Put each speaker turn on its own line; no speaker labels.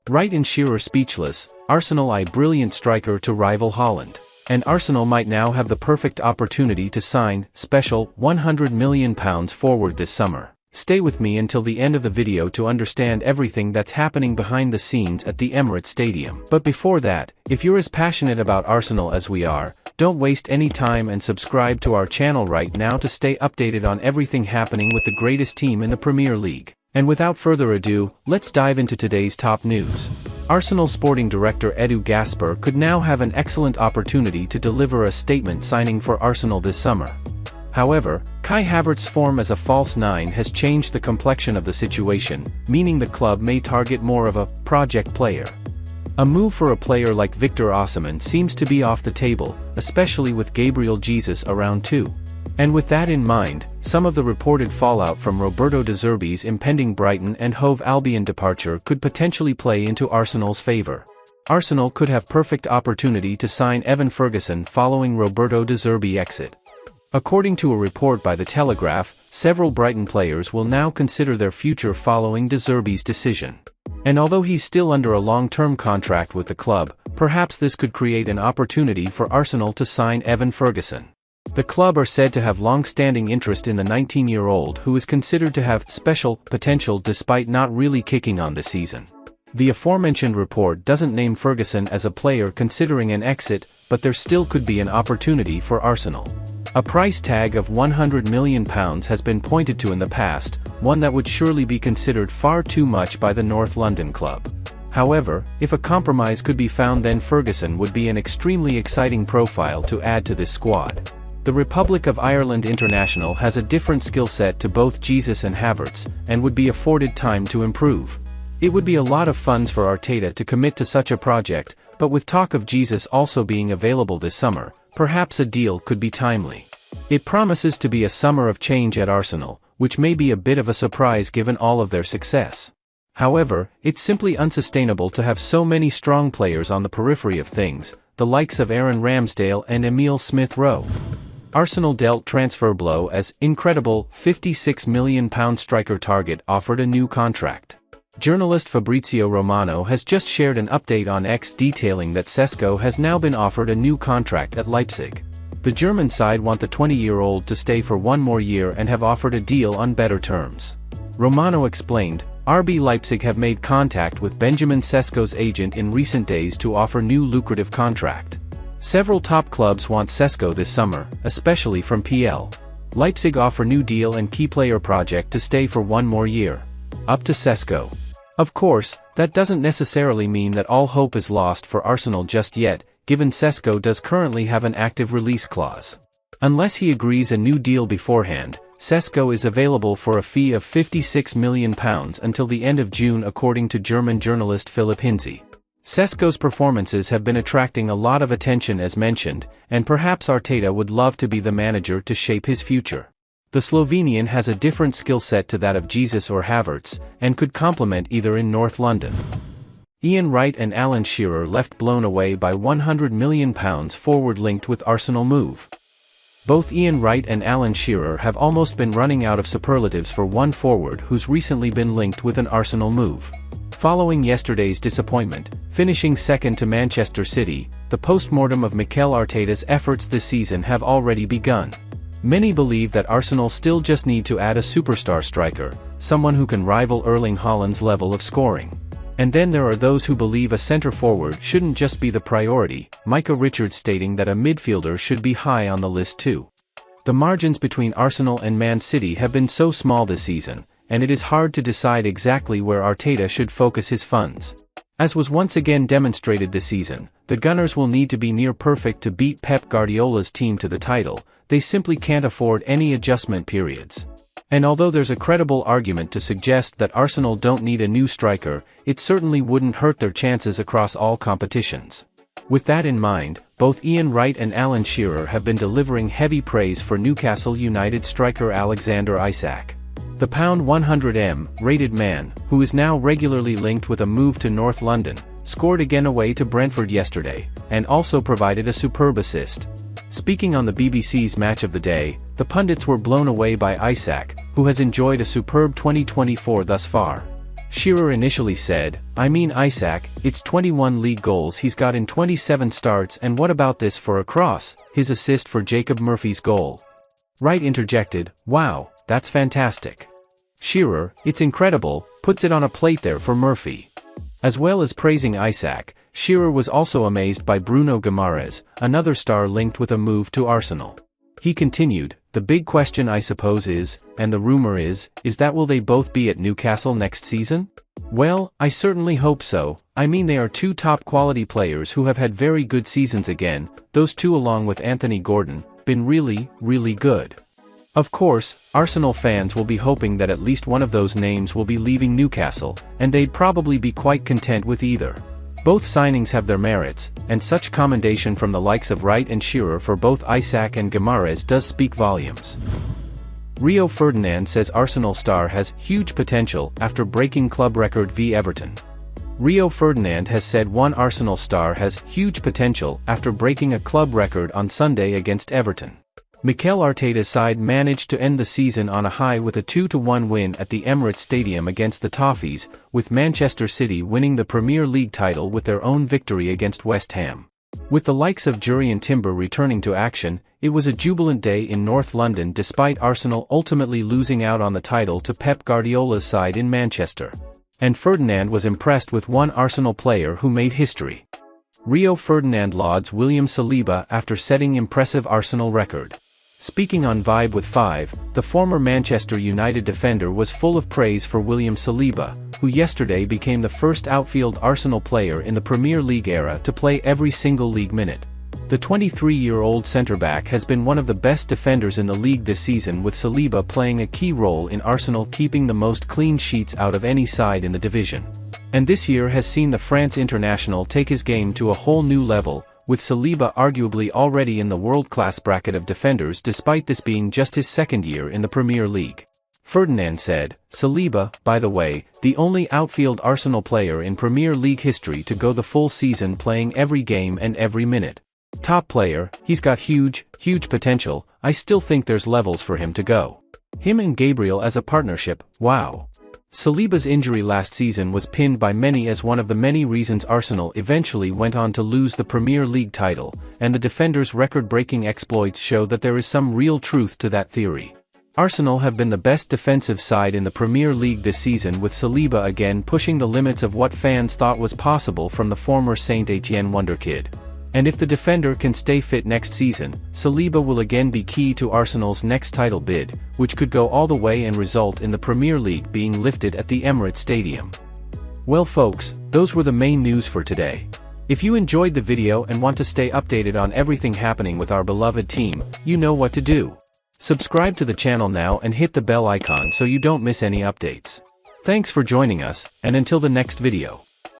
Wright and Shearer speechless, Arsenal eye brilliant striker to rival Haaland. And Arsenal might now have the perfect opportunity to sign special £100 million forward this summer. Stay with me until the end of the video to understand everything that's happening behind the scenes at the Emirates Stadium. But before that, if you're as passionate about Arsenal as we are, don't waste any time and subscribe to our channel right now to stay updated on everything happening with the greatest team in the Premier League. And without further ado, let's dive into today's top news. Arsenal sporting director Edu Gaspar could now have an excellent opportunity to deliver a statement signing for Arsenal this summer. However, Kai Havertz's form as a false nine has changed the complexion of the situation, meaning the club may target more of a project player. A move for a player like Victor Osimhen seems to be off the table, especially with Gabriel Jesus around too. And with that in mind, some of the reported fallout from Roberto De Zerbi's impending Brighton and Hove Albion departure could potentially play into Arsenal's favour. Arsenal could have perfect opportunity to sign Evan Ferguson following Roberto De Zerbi exit. According to a report by The Telegraph, several Brighton players will now consider their future following De Zerbi's decision. And although he's still under a long-term contract with the club, perhaps this could create an opportunity for Arsenal to sign Evan Ferguson. The club are said to have long-standing interest in the 19-year-old who is considered to have special potential despite not really kicking on this season. The aforementioned report doesn't name Ferguson as a player considering an exit, but there still could be an opportunity for Arsenal. A price tag of £100 million has been pointed to in the past, one that would surely be considered far too much by the North London club. However, if a compromise could be found, then Ferguson would be an extremely exciting profile to add to this squad. The Republic of Ireland international has a different skill set to both Jesus and Havertz, and would be afforded time to improve. It would be a lot of funds for Arteta to commit to such a project, but with talk of Jesus also being available this summer, perhaps a deal could be timely. It promises to be a summer of change at Arsenal, which may be a bit of a surprise given all of their success. However, it's simply unsustainable to have so many strong players on the periphery of things, the likes of Aaron Ramsdale and Emile Smith-Rowe. Arsenal dealt transfer blow as incredible £56 million striker Target offered a new contract. Journalist Fabrizio Romano has just shared an update on X detailing that Sesko has now been offered a new contract at Leipzig. The German side want the 20-year-old to stay for one more year and have offered a deal on better terms. Romano explained, RB Leipzig have made contact with Benjamin Sesko's agent in recent days to offer new lucrative contract. Several top clubs want Sesko this summer, especially from PL. Leipzig offer new deal and key player project to stay for one more year. Up to Sesko. Of course, that doesn't necessarily mean that all hope is lost for Arsenal just yet, given Sesko does currently have an active release clause. Unless he agrees a new deal beforehand, Sesko is available for a fee of £56 million until the end of June according to German journalist Philipp Hinze. Sesko's performances have been attracting a lot of attention as mentioned, and perhaps Arteta would love to be the manager to shape his future. The Slovenian has a different skill set to that of Jesus or Havertz, and could complement either in North London. Ian Wright and Alan Shearer left blown away by £100 million forward linked with Arsenal move. Both Ian Wright and Alan Shearer have almost been running out of superlatives for one forward who's recently been linked with an Arsenal move. Following yesterday's disappointment, finishing second to Manchester City, the post-mortem of Mikel Arteta's efforts this season have already begun. Many believe that Arsenal still just need to add a superstar striker, someone who can rival Erling Haaland's level of scoring. And then there are those who believe a centre-forward shouldn't just be the priority, Micah Richards stating that a midfielder should be high on the list too. The margins between Arsenal and Man City have been so small this season, and it is hard to decide exactly where Arteta should focus his funds. As was once again demonstrated this season, the Gunners will need to be near perfect to beat Pep Guardiola's team to the title. They simply can't afford any adjustment periods. And although there's a credible argument to suggest that Arsenal don't need a new striker, it certainly wouldn't hurt their chances across all competitions. With that in mind, both Ian Wright and Alan Shearer have been delivering heavy praise for Newcastle United striker Alexander Isak. The £100m rated man, who is now regularly linked with a move to North London, scored again away to Brentford yesterday, and also provided a superb assist. Speaking on the BBC's Match of the Day, the pundits were blown away by ISAC, who has enjoyed a superb 2024 thus far. Shearer initially said, "I mean ISAC, it's 21 league goals he's got in 27 starts, and what about this for a cross, his assist for Jacob Murphy's goal?" Wright interjected, "Wow, that's fantastic." Shearer, "It's incredible," puts it on a plate there for Murphy. As well as praising ISAC, Shearer was also amazed by Bruno Guimaraes, another star linked with a move to Arsenal. He continued, "The big question I suppose is, and the rumor is that will they both be at Newcastle next season? Well, I certainly hope so. I mean, they are two top quality players who have had very good seasons again, those two along with Anthony Gordon, been really, really good. Of course, Arsenal fans will be hoping that at least one of those names will be leaving Newcastle, and they'd probably be quite content with either. Both signings have their merits, and such commendation from the likes of Wright and Shearer for both ISAC and Guimaraes does speak volumes." Rio Ferdinand says Arsenal star has huge potential after breaking club record v Everton. Rio Ferdinand has said one Arsenal star has huge potential after breaking a club record on Sunday against Everton. Mikel Arteta's side managed to end the season on a high with a 2-1 win at the Emirates Stadium against the Toffees, with Manchester City winning the Premier League title with their own victory against West Ham. With the likes of Jurrien Timber returning to action, it was a jubilant day in North London despite Arsenal ultimately losing out on the title to Pep Guardiola's side in Manchester. And Ferdinand was impressed with one Arsenal player who made history. Rio Ferdinand lauds William Saliba after setting impressive Arsenal record. Speaking on Vibe with 5, the former Manchester United defender was full of praise for William Saliba, who yesterday became the first outfield Arsenal player in the Premier League era to play every single league minute. The 23-year-old centre-back has been one of the best defenders in the league this season, with Saliba playing a key role in Arsenal keeping the most clean sheets out of any side in the division. And this year has seen the France international take his game to a whole new level, with Saliba arguably already in the world-class bracket of defenders despite this being just his second year in the Premier League. Ferdinand said, "Saliba, by the way, the only outfield Arsenal player in Premier League history to go the full season playing every game and every minute. Top player, he's got huge potential. I still think there's levels for him to go. Him and Gabriel as a partnership, wow." Saliba's injury last season was pinned by many as one of the many reasons Arsenal eventually went on to lose the Premier League title, and the defender's record-breaking exploits show that there is some real truth to that theory. Arsenal have been the best defensive side in the Premier League this season, with Saliba again pushing the limits of what fans thought was possible from the former Saint Etienne wonderkid. And if the defender can stay fit next season, Saliba will again be key to Arsenal's next title bid, which could go all the way and result in the Premier League being lifted at the Emirates Stadium. Well folks, those were the main news for today. If you enjoyed the video and want to stay updated on everything happening with our beloved team, you know what to do. Subscribe to the channel now and hit the bell icon so you don't miss any updates. Thanks for joining us, and until the next video.